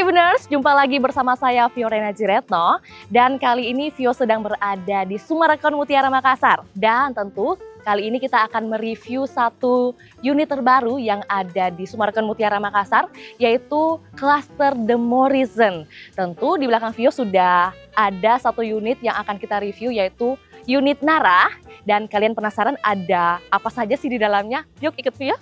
Tribuners, jumpa lagi bersama saya Fiorena Jiretno. Dan kali ini Vio sedang berada di Summarecon Mutiara Makassar. Dan tentu kali ini kita akan mereview satu unit terbaru yang ada di Summarecon Mutiara Makassar, yaitu Cluster The Morrison. Tentu di belakang Vio sudah ada satu unit yang akan kita review, yaitu unit Nara. Dan kalian penasaran ada apa saja sih di dalamnya? Yuk ikut Vio.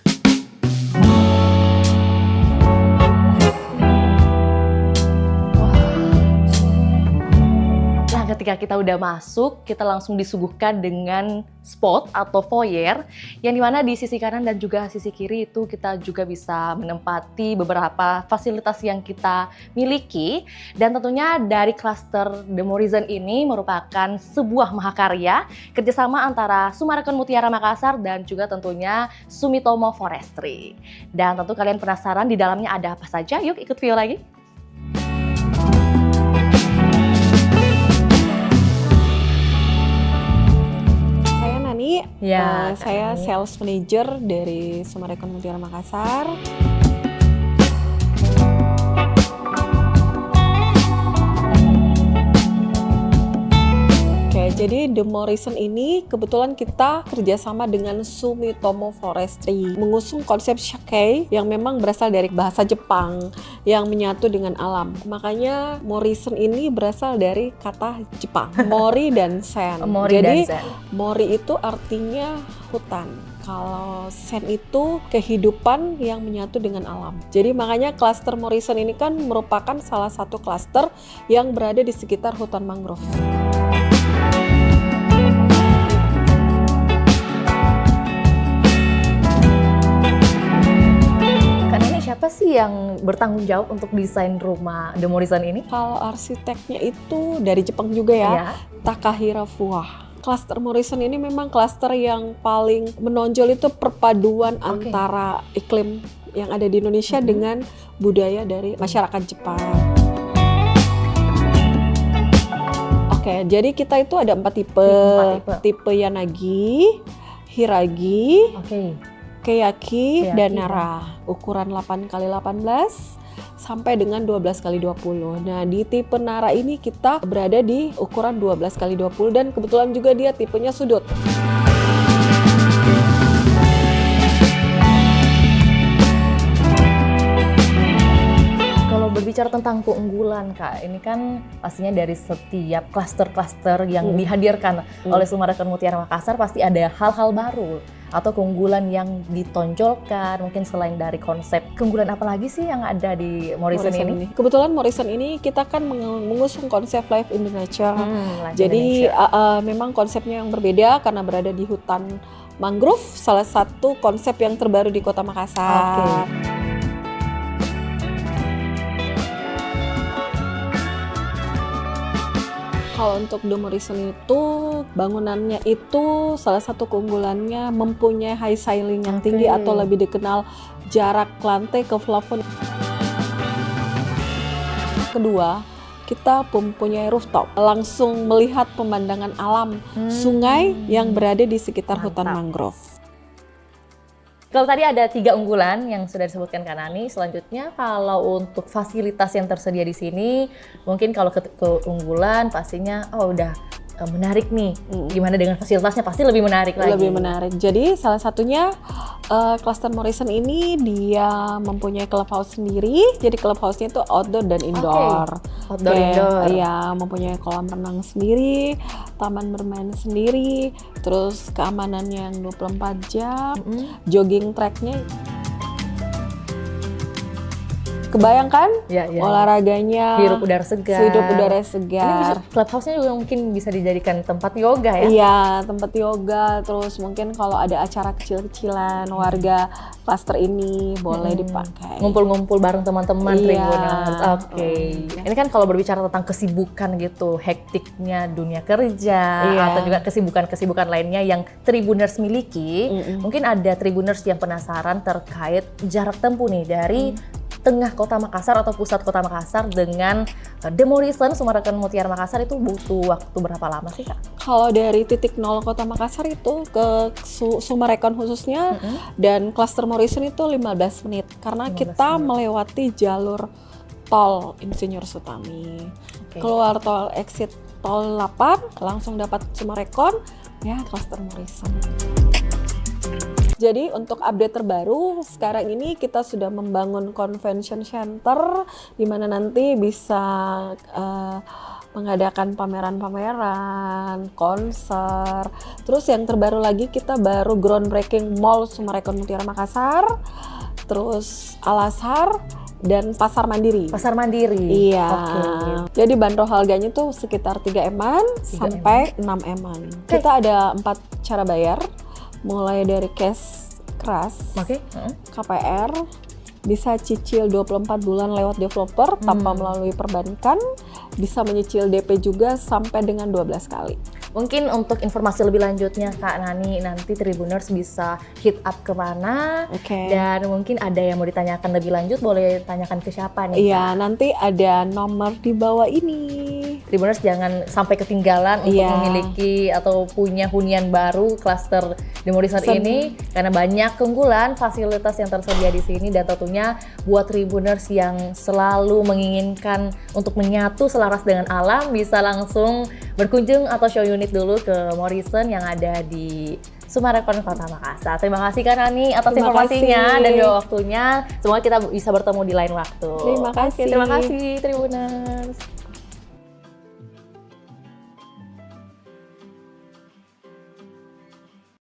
Ketika kita udah masuk, kita langsung disuguhkan dengan spot atau foyer yang dimana di sisi kanan dan juga sisi kiri itu kita juga bisa menempati beberapa fasilitas yang kita miliki. Dan tentunya dari Cluster The Morrison ini merupakan sebuah mahakarya kerjasama antara Summarecon Mutiara Makassar dan juga tentunya Sumitomo Forestry. Dan tentu kalian penasaran di dalamnya ada apa saja? Yuk ikut Vio lagi. Saya sales manager dari Summarecon Mutiara Makassar. Jadi The Morrison ini kebetulan kita kerjasama dengan Sumitomo Forestry mengusung konsep Shakei yang memang berasal dari bahasa Jepang yang menyatu dengan alam. Makanya Morrison ini berasal dari kata Jepang, Mori dan Sen. Jadi Mori itu artinya hutan. Kalau Sen itu kehidupan yang menyatu dengan alam. Jadi makanya Cluster Morrison ini kan merupakan salah satu cluster yang berada di sekitar hutan mangrove. Siapa sih yang bertanggung jawab untuk desain rumah The Morrison ini? Kalau arsiteknya itu dari Jepang juga ya. Takahira Fuwa. Cluster Morrison ini memang cluster yang paling menonjol itu perpaduan antara iklim yang ada di Indonesia dengan budaya dari masyarakat Jepang. Jadi kita itu ada 4 tipe. Tipe Yanagi, Hiragi, Keyaki dan Nara, ukuran 8x18 sampai dengan 12x20. Nah, di tipe Nara ini kita berada di ukuran 12x20 dan kebetulan juga dia tipenya sudut. Berbicara tentang keunggulan, Kak, ini kan pastinya dari setiap cluster-cluster yang dihadirkan oleh Summarecon Mutiara Makassar pasti ada hal-hal baru atau keunggulan yang ditonjolkan, mungkin selain dari konsep. Keunggulan apa lagi sih yang ada di Morrison ini? Kebetulan Morrison ini kita kan mengusung konsep Live in the Nature. Jadi memang konsepnya yang berbeda karena berada di hutan mangrove, salah satu konsep yang terbaru di Kota Makassar. Kalau untuk The Morrison itu bangunannya itu salah satu keunggulannya mempunyai high ceiling yang tinggi atau lebih dikenal jarak lantai ke plafon. Kedua, kita mempunyai rooftop, langsung melihat pemandangan alam sungai yang berada di sekitar hutan mangrove. Kalau tadi ada 3 unggulan yang sudah disebutkan Kak Nani, selanjutnya kalau untuk fasilitas yang tersedia di sini, mungkin kalau keunggulan pastinya udah menarik nih. Gimana dengan fasilitasnya? Pasti lebih menarik lagi. Lebih menarik. Jadi salah satunya Cluster Morrison ini dia mempunyai clubhouse sendiri. Jadi clubhouse-nya itu outdoor dan indoor. Outdoor, indoor. Iya, mempunyai kolam renang sendiri, taman bermain sendiri, terus keamanannya yang 24 jam, jogging track-nya. Kebayangkan olahraganya, hirup udara segar. Ini clubhouse-nya juga mungkin bisa dijadikan tempat yoga ya? Iya, tempat yoga. Terus mungkin kalau ada acara kecil-kecilan warga cluster ini boleh dipakai. Ngumpul-ngumpul bareng teman-teman Tribuners. Ini kan kalau berbicara tentang kesibukan gitu, hektiknya dunia kerja atau juga kesibukan-kesibukan lainnya yang Tribuners miliki, mungkin ada Tribuners yang penasaran terkait jarak tempuh nih dari tengah kota Makassar atau pusat kota Makassar dengan The Morrison Summarecon Mutiara Makassar itu butuh waktu berapa lama sih, Kak? Kalau dari titik nol kota Makassar itu ke Summarecon khususnya dan Cluster Morrison itu 15 menit karena kita melewati jalur tol Insinyur Sutami. Oke. Keluar tol exit tol 8 langsung dapat Summarecon ya, klaster Morrison. Jadi untuk update terbaru sekarang ini kita sudah membangun convention center di mana nanti bisa mengadakan pameran-pameran, konser. Terus yang terbaru lagi kita baru groundbreaking Mall Summarecon Mutiara Makassar, terus Al-Azhar dan Pasar Mandiri. Pasar Mandiri. Iya. Oke. Jadi bandrol harganya tuh sekitar 3M-an sampai 6M-an. Kita ada 4 cara bayar, mulai dari cash keras, Oke. KPR, bisa cicil 24 bulan lewat developer tanpa melalui perbankan, bisa menyicil DP juga sampai dengan 12 kali. Mungkin untuk informasi lebih lanjutnya Kak Nani, nanti Tribuners bisa hit up kemana? Oke. Dan mungkin ada yang mau ditanyakan lebih lanjut, boleh tanyakan ke siapa nih? Iya, nanti ada nomor di bawah ini. Tribuners jangan sampai ketinggalan untuk Iya. memiliki atau punya hunian baru klaster The Morrison ini, karena banyak keunggulan fasilitas yang tersedia di sini, dan tentunya buat Tribuners yang selalu menginginkan untuk menyatu selaras dengan alam, bisa langsung berkunjung atau show unit dulu ke Morrison yang ada di Summarecon Kota Makassar. Terima kasih Kak Nani atas Terima informasinya kasih. dan juga waktunya. Semoga kita bisa bertemu di lain waktu. Terima kasih. Oke, terima kasih Tribuners.